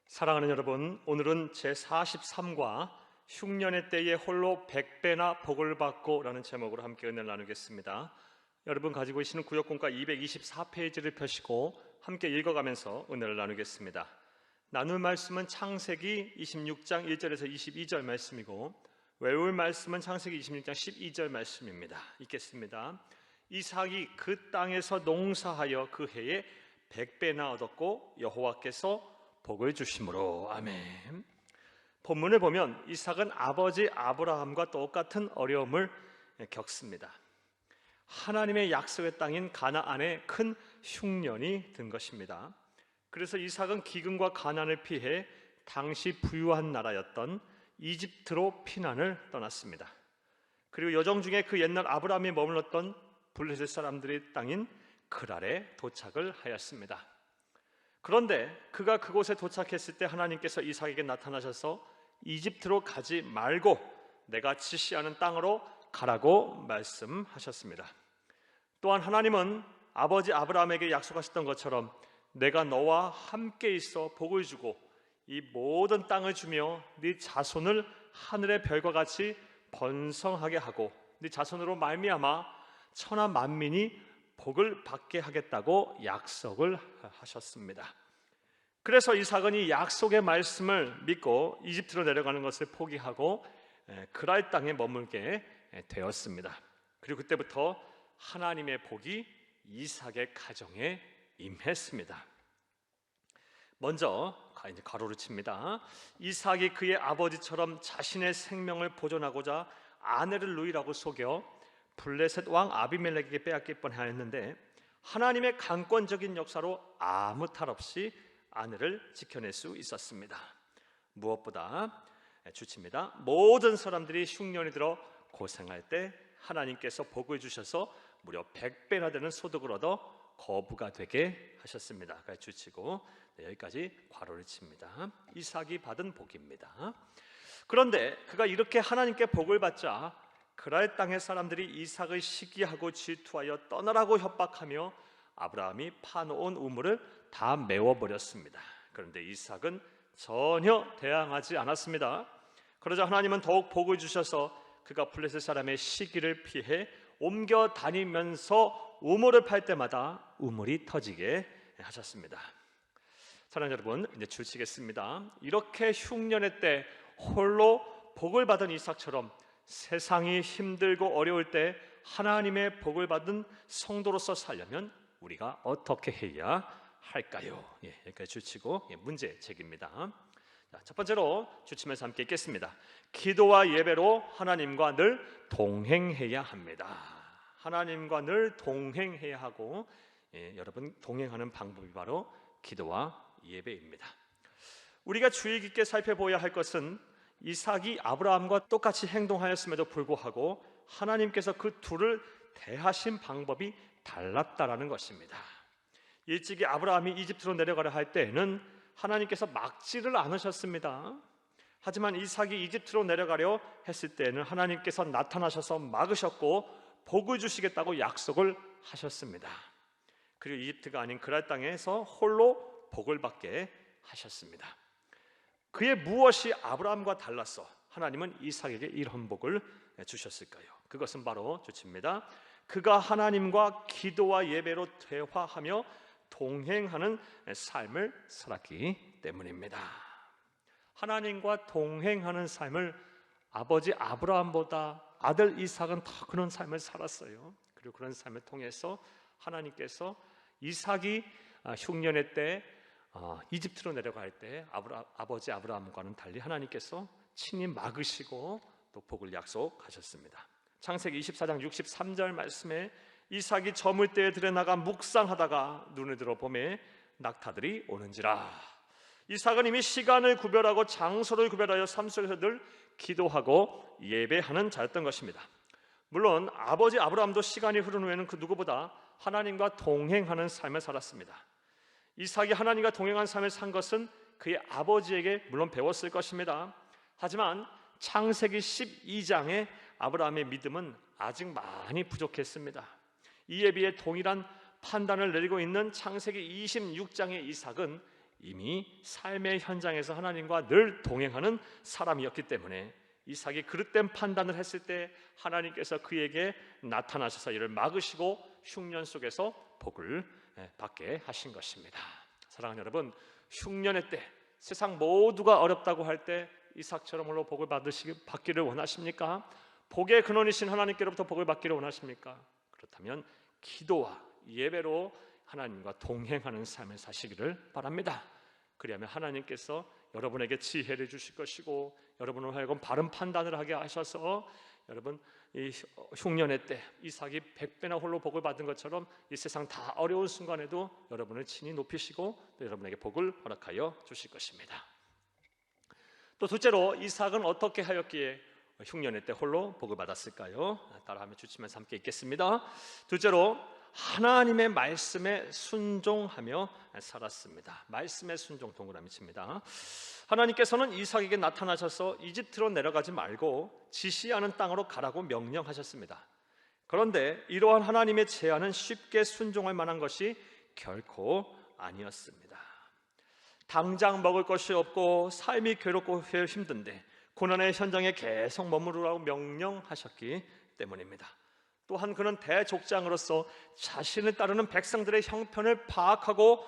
사랑하는 여러분, 오늘은 제43과 흉년의 때에 홀로 100배나 복을 받고 라는 제목으로 함께 은혜를 나누겠습니다. 여러분 가지고 계시는 구역공과 224페이지를 펴시고 함께 읽어가면서 은혜를 나누겠습니다. 나눌 말씀은 창세기 26장 1절에서 22절 말씀이고, 외울 말씀은 창세기 26장 12절 말씀입니다. 읽겠습니다. 이삭이 그 땅에서 농사하여 그 해에 100배나 얻었고 여호와께서 복을 주심으로. 아멘. 본문을 보면 이삭은 아버지 아브라함과 똑같은 어려움을 겪습니다. 하나님의 약속의 땅인 가나안에 큰 흉년이 든 것입니다. 그래서 이삭은 기근과 가난을 피해 당시 부유한 나라였던 이집트로 피난을 떠났습니다. 그리고 여정 중에 그 옛날 아브라함이 머물렀던 블레셋 사람들의 땅인 그랄에 도착을 하였습니다. 그런데 그가 그곳에 도착했을 때 하나님께서 이삭에게 나타나셔서 이집트로 가지 말고 내가 지시하는 땅으로 가라고 말씀하셨습니다. 또한 하나님은 아버지 아브라함에게 약속하셨던 것처럼 내가 너와 함께 있어 복을 주고 이 모든 땅을 주며 네 자손을 하늘의 별과 같이 번성하게 하고 네 자손으로 말미암아 천하 만민이 복을 받게 하겠다고 약속을 하셨습니다. 그래서 이삭은 이 약속의 말씀을 믿고 이집트로 내려가는 것을 포기하고 그랄 땅에 머물게 되었습니다. 그리고 그때부터 하나님의 복이 이삭의 가정에 임했습니다. 먼저 이제 가로를 칩니다. 이삭이 그의 아버지처럼 자신의 생명을 보존하고자 아내를 누이라고 속여 블레셋 왕 아비멜렉에게 빼앗길 뻔하였는데 하나님의 강권적인 역사로 아무 탈 없이 아내를 지켜낼 수 있었습니다. 무엇보다 주칩니다. 모든 사람들이 흉년이 들어 고생할 때 하나님께서 복을 주셔서 무려 100배나 되는 소득을 얻어 거부가 되게 하셨습니다. 주치고 여기까지 괄호를 칩니다. 이삭이 받은 복입니다. 그런데 그가 이렇게 하나님께 복을 받자 그랄 땅의 사람들이 이삭을 시기하고 질투하여 떠나라고 협박하며 아브라함이 파놓은 우물을 다 메워버렸습니다. 그런데 이삭은 전혀 대항하지 않았습니다. 그러자 하나님은 더욱 복을 주셔서 그가 블레셋 사람의 시기를 피해 옮겨 다니면서 우물을 팔 때마다 우물이 터지게 하셨습니다. 사랑하는 여러분, 이제 줄치겠습니다. 이렇게 흉년의 때 홀로 복을 받은 이삭처럼 세상이 힘들고 어려울 때 하나님의 복을 받은 성도로서 살려면 우리가 어떻게 해야 할까요? 여기까지 주치고 문제 제기입니다. 첫 번째로 주치면서 함께 읽겠습니다. 기도와 예배로 하나님과 늘 동행해야 합니다. 하나님과 늘 동행해야 하고 여러분 동행하는 방법이 바로 기도와 예배입니다. 우리가 주의 깊게 살펴보아야 할 것은 이삭이 아브라함과 똑같이 행동하였음에도 불구하고 하나님께서 그 둘을 대하신 방법이 달랐다라는 것입니다. 일찍이 아브라함이 이집트로 내려가려 할 때에는 하나님께서 막지를 않으셨습니다. 하지만 이삭이 이집트로 내려가려 했을 때에는 하나님께서 나타나셔서 막으셨고 복을 주시겠다고 약속을 하셨습니다. 그리고 이집트가 아닌 그랄 땅에서 홀로 복을 받게 하셨습니다. 그의 무엇이 아브라함과 달라서 하나님은 이삭에게 이런 복을 주셨을까요? 그것은 바로 주칩니다. 그가 하나님과 기도와 예배로 대화하며 동행하는 삶을 살았기 때문입니다. 하나님과 동행하는 삶을 아버지 아브라함보다 아들 이삭은 더 그런 삶을 살았어요. 그리고 그런 삶을 통해서 하나님께서 이삭이 흉년의 때 이집트로 내려갈 때 아버지 아브라함과는 달리 하나님께서 친히 막으시고 또 복을 약속하셨습니다. 창세기 24장 63절 말씀에 이삭이 저물 때에 들에 나가 묵상하다가 눈을 들어 보매 낙타들이 오는지라. 이삭은 이미 시간을 구별하고 장소를 구별하여 삶 속에서 늘 기도하고 예배하는 자였던 것입니다. 물론 아버지 아브라함도 시간이 흐른 후에는 그 누구보다 하나님과 동행하는 삶을 살았습니다. 이삭이 하나님과 동행한 삶을 산 것은 그의 아버지에게 물론 배웠을 것입니다. 하지만 창세기 12장의 아브라함의 믿음은 아직 많이 부족했습니다. 이에 비해 동일한 판단을 내리고 있는 창세기 26장의 이삭은 이미 삶의 현장에서 하나님과 늘 동행하는 사람이었기 때문에 이삭이 그릇된 판단을 했을 때 하나님께서 그에게 나타나셔서 이를 막으시고 흉년 속에서 복을 받게 하신 것입니다. 사랑하는 여러분, 흉년의 때 세상 모두가 어렵다고 할 때 이삭처럼 홀로 복을 받기를 원하십니까? 복의 근원이신 하나님께로부터 복을 받기를 원하십니까? 그렇다면 기도와 예배로 하나님과 동행하는 삶을 사시기를 바랍니다. 그리하면 하나님께서 여러분에게 지혜를 주실 것이고 여러분을 하여금 바른 판단을 하게 하셔서 여러분 이 흉년의 때 이삭이 100배나 홀로 복을 받은 것처럼 이 세상 다 어려운 순간에도 여러분을 친히 높이시고 또 여러분에게 복을 허락하여 주실 것입니다. 또 둘째로 이삭은 어떻게 하였기에 흉년의 때 홀로 복을 받았을까요? 따라하며 주치면서 함께 읽겠습니다. 둘째로 하나님의 말씀에 순종하며 살았습니다. 말씀에 순종, 동그라미 칩니다. 하나님께서는 이삭에게 나타나셔서 이집트로 내려가지 말고 지시하는 땅으로 가라고 명령하셨습니다. 그런데 이러한 하나님의 제안은 쉽게 순종할 만한 것이 결코 아니었습니다. 당장 먹을 것이 없고 삶이 괴롭고 힘든데 고난의 현장에 계속 머무르라고 명령하셨기 때문입니다. 또한 그는 대족장으로서 자신을 따르는 백성들의 형편을 파악하고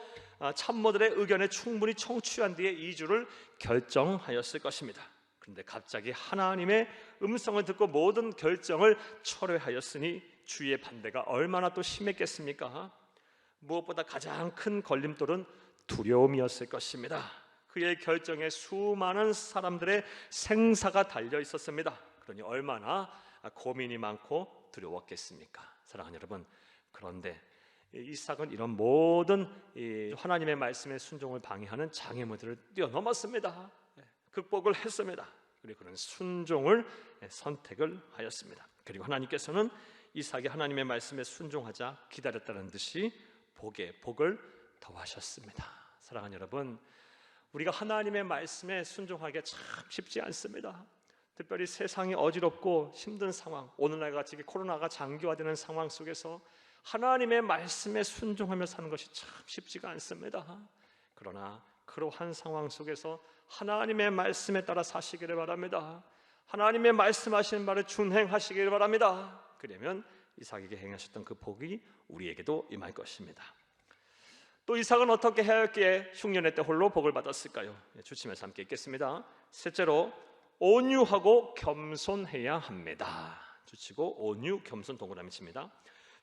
참모들의 의견에 충분히 청취한 뒤에 이주를 결정하였을 것입니다. 그런데 갑자기 하나님의 음성을 듣고 모든 결정을 철회하였으니 주위의 반대가 얼마나 또 심했겠습니까? 무엇보다 가장 큰 걸림돌은 두려움이었을 것입니다. 그의 결정에 수많은 사람들의 생사가 달려 있었습니다. 그러니 얼마나 고민이 많고 두려웠겠습니까? 사랑하는 여러분, 그런데 이삭은 이런 모든 하나님의 말씀에 순종을 방해하는 장애물들을 뛰어넘었습니다. 극복을 했습니다. 그리고 그는 순종을 선택을 하였습니다. 그리고 하나님께서는 이삭이 하나님의 말씀에 순종하자 기다렸다는 듯이 복을 더하셨습니다. 사랑하는 여러분, 우리가 하나님의 말씀에 순종하기가 참 쉽지 않습니다. 특별히 세상이 어지럽고 힘든 상황, 오늘날 같이 코로나가 장기화되는 상황 속에서 하나님의 말씀에 순종하며 사는 것이 참 쉽지가 않습니다. 그러나 그러한 상황 속에서 하나님의 말씀에 따라 사시기를 바랍니다. 하나님의 말씀하시는 말을 준행하시기를 바랍니다. 그러면 이삭에게 행하셨던 그 복이 우리에게도 임할 것입니다. 또 이삭은 어떻게 하였기에 흉년의 때 홀로 복을 받았을까요? 주치면서 함께 읽겠습니다. 셋째로 온유하고 겸손해야 합니다. 주치고 온유, 겸손, 동그라미 칩니다.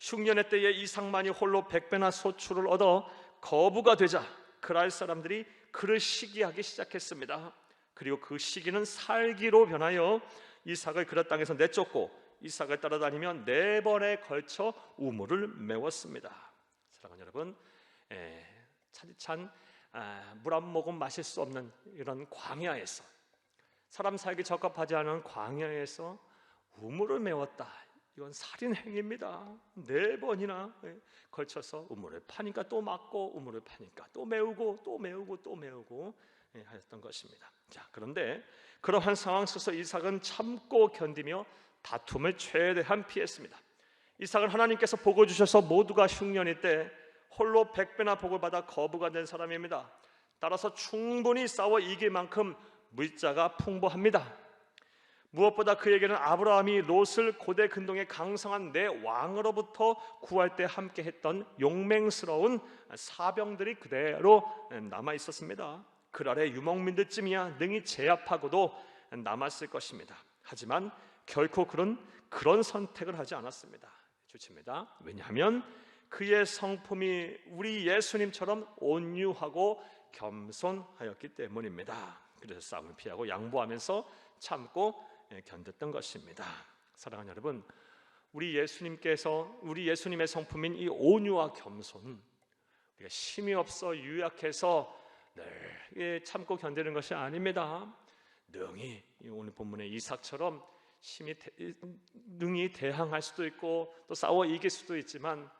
흉년의 때에 이삭만이 홀로 100배나 소출을 얻어 거부가 되자 그랄 사람들이 그를 시기하기 시작했습니다. 그리고 그 시기는 살기로 변하여 이삭을 그릇 땅에서 내쫓고 이삭을 따라다니며 4번에 걸쳐 우물을 메웠습니다. 사랑하는 여러분, 차디찬 물 한 모금 마실 수 없는 이런 광야에서, 사람 살기 적합하지 않은 광야에서 우물을 메웠다. 이건 살인 행위입니다. 4번이나 걸쳐서 우물을 파니까 또 막고 우물을 파니까 또 메우고 또 메우고 또 메우고 하였던 것입니다. 자, 그런데 그러한 상황 속에서 이삭은 참고 견디며 다툼을 최대한 피했습니다. 이삭은 하나님께서 복을 주셔서 모두가 흉년일 때 홀로 100배나 복을 받아 거부가 된 사람입니다. 따라서 충분히 싸워 이길 만큼 물자가 풍부합니다. 무엇보다 그에게는 아브라함이 롯을 고대 근동의 강성한 내 왕으로부터 구할 때 함께 했던 용맹스러운 사병들이 그대로 남아 있었습니다. 그랄의 유목민들쯤이야 능히 제압하고도 남았을 것입니다. 하지만 결코 그런 선택을 하지 않았습니다. 좋습니다. 왜냐하면 그의 성품이 우리 예수님처럼 온유하고 겸손하였기 때문입니다. 그래서 싸움을 피하고 양보하면서 참고 견뎠던 것입니다. 사랑하는 여러분, 우리 예수님의 성품인 이 온유와 겸손, 우리가 힘이 없어 유약해서 늘 참고 견디는 것이 아닙니다. 능히 오늘 본문의 이삭처럼 능히 대항할 수도 있고 또 싸워 이길 수도 있지만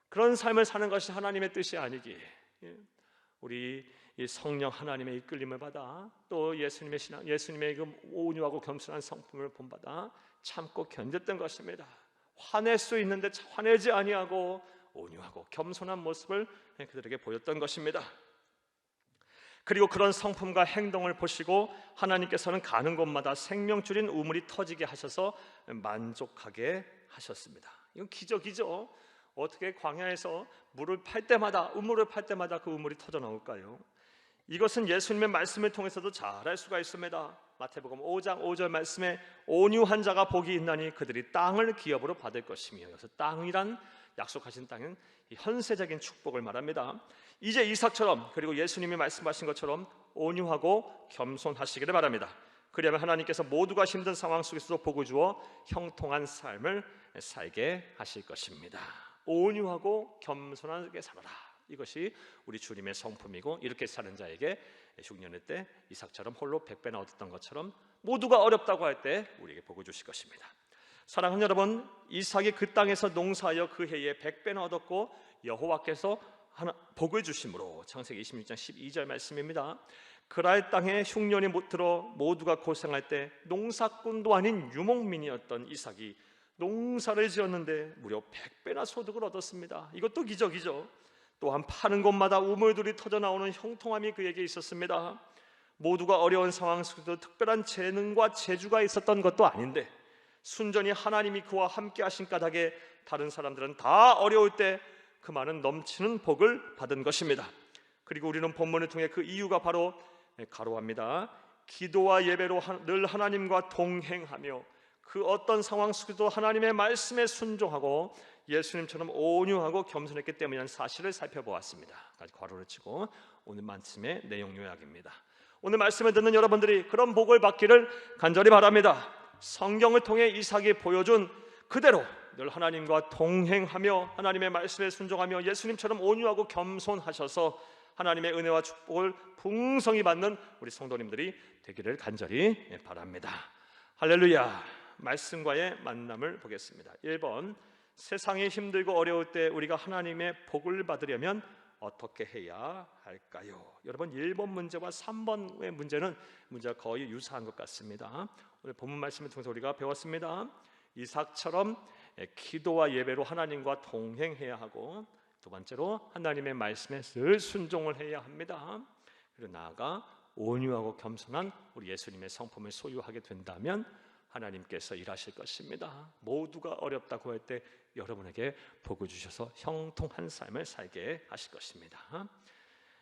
그런 삶을 사는 것이 하나님의 뜻이 아니기에 우리 이 성령 하나님의 이끌림을 받아 또 예수님의 신앙, 예수님의 그 온유하고 겸손한 성품을 본받아 참고 견뎠던 것입니다. 화낼 수 있는데 화내지 아니하고 온유하고 겸손한 모습을 그들에게 보였던 것입니다. 그리고 그런 성품과 행동을 보시고 하나님께서는 가는 곳마다 생명줄인 우물이 터지게 하셔서 만족하게 하셨습니다. 이건 기적이죠. 어떻게 광야에서 물을 팔 때마다, 우물을 팔 때마다 그 우물이 터져 나올까요? 이것은 예수님의 말씀을 통해서도 잘 알 수가 있습니다. 마태복음 5장 5절 말씀에 온유한 자가 복이 있나니 그들이 땅을 기업으로 받을 것이며, 그래서 땅이란, 약속하신 땅은 현세적인 축복을 말합니다. 이제 이삭처럼, 그리고 예수님이 말씀하신 것처럼 온유하고 겸손하시기를 바랍니다. 그리하면 하나님께서 모두가 힘든 상황 속에서도 복을 주어 형통한 삶을 살게 하실 것입니다. 온유하고 겸손하게 살아라. 이것이 우리 주님의 성품이고, 이렇게 사는 자에게 흉년의 때 이삭처럼 홀로 100배나 얻었던 것처럼 모두가 어렵다고 할 때 우리에게 복을 주실 것입니다. 사랑하는 여러분, 이삭이 그 땅에서 농사하여 그 해에 100배나 얻었고 여호와께서 복을 주심으로, 창세기 26장 12절 말씀입니다. 그랄 땅에 흉년이 못 들어 모두가 고생할 때 농사꾼도 아닌 유목민이었던 이삭이 농사를 지었는데 무려 100배나 소득을 얻었습니다. 이것도 기적이죠. 또한 파는 곳마다 우물들이 터져 나오는 형통함이 그에게 있었습니다. 모두가 어려운 상황 속에도 특별한 재능과 재주가 있었던 것도 아닌데 순전히 하나님이 그와 함께 하신 까닭에 다른 사람들은 다 어려울 때 그 많은 넘치는 복을 받은 것입니다. 그리고 우리는 본문을 통해 그 이유가 바로 가로합니다. 기도와 예배로 늘 하나님과 동행하며 그 어떤 상황 속에도 하나님의 말씀에 순종하고 예수님처럼 온유하고 겸손했기 때문이라는 사실을 살펴보았습니다. 괄호를 치고 오늘 말씀의 내용 요약입니다. 오늘 말씀을 듣는 여러분들이 그런 복을 받기를 간절히 바랍니다. 성경을 통해 이삭이 보여준 그대로 늘 하나님과 동행하며 하나님의 말씀에 순종하며 예수님처럼 온유하고 겸손하셔서 하나님의 은혜와 축복을 풍성히 받는 우리 성도님들이 되기를 간절히 바랍니다. 할렐루야. 말씀과의 만남을 보겠습니다. 1번, 세상이 힘들고 어려울 때 우리가 하나님의 복을 받으려면 어떻게 해야 할까요? 여러분, 1번 문제와 3번의 문제가 거의 유사한 것 같습니다. 오늘 본문 말씀을 통해서 우리가 배웠습니다. 이삭처럼 기도와 예배로 하나님과 동행해야 하고, 두 번째로 하나님의 말씀에 늘 순종을 해야 합니다. 그리고 나아가 온유하고 겸손한 우리 예수님의 성품을 소유하게 된다면 하나님께서 일하실 것입니다. 모두가 어렵다고 할 때 여러분에게 복을 주셔서 형통한 삶을 살게 하실 것입니다.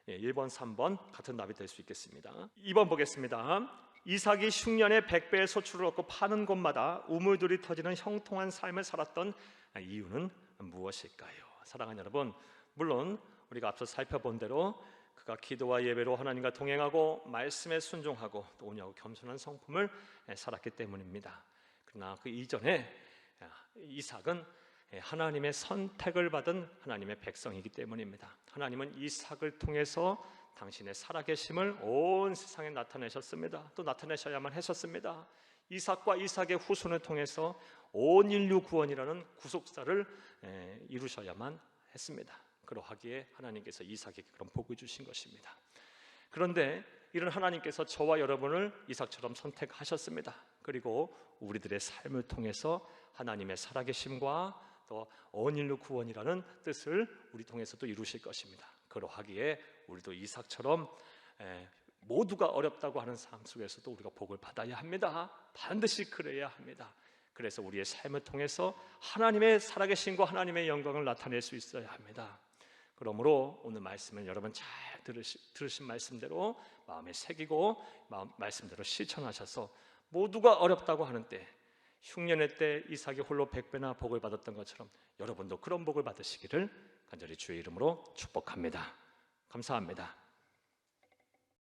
1번, 3번 같은 답이 될 수 있겠습니다. 2번 보겠습니다. 이삭이 흉년에 100배의 소출을 얻고 파는 곳마다 우물들이 터지는 형통한 삶을 살았던 이유는 무엇일까요? 사랑하는 여러분, 물론 우리가 앞서 살펴본 대로 그가 기도와 예배로 하나님과 동행하고 말씀에 순종하고 또 온유하고 겸손한 성품을 살았기 때문입니다. 그러나 그 이전에 이삭은 하나님의 선택을 받은 하나님의 백성이기 때문입니다. 하나님은 이삭을 통해서 당신의 살아계심을 온 세상에 나타내셨습니다. 또 나타내셔야만 하셨습니다. 이삭과 이삭의 후손을 통해서 온 인류 구원이라는 구속사를 이루셔야만 했습니다. 그러하기에 하나님께서 이삭에게 그런 복을 주신 것입니다. 그런데 이런 하나님께서 저와 여러분을 이삭처럼 선택하셨습니다. 그리고 우리들의 삶을 통해서 하나님의 살아계심과 또 온 인류 구원이라는 뜻을 우리 통해서도 이루실 것입니다. 그러하기에 우리도 이삭처럼 모두가 어렵다고 하는 삶 속에서도 우리가 복을 받아야 합니다. 반드시 그래야 합니다. 그래서 우리의 삶을 통해서 하나님의 살아계심과 하나님의 영광을 나타낼 수 있어야 합니다. 그러므로 오늘 말씀은 여러분 잘 들으신 말씀대로 마음에 새기고 말씀대로 실천하셔서 모두가 어렵다고 하는 때, 흉년의 때 이삭이 홀로 100배나 복을 받았던 것처럼 여러분도 그런 복을 받으시기를 간절히 주의 이름으로 축복합니다. 감사합니다.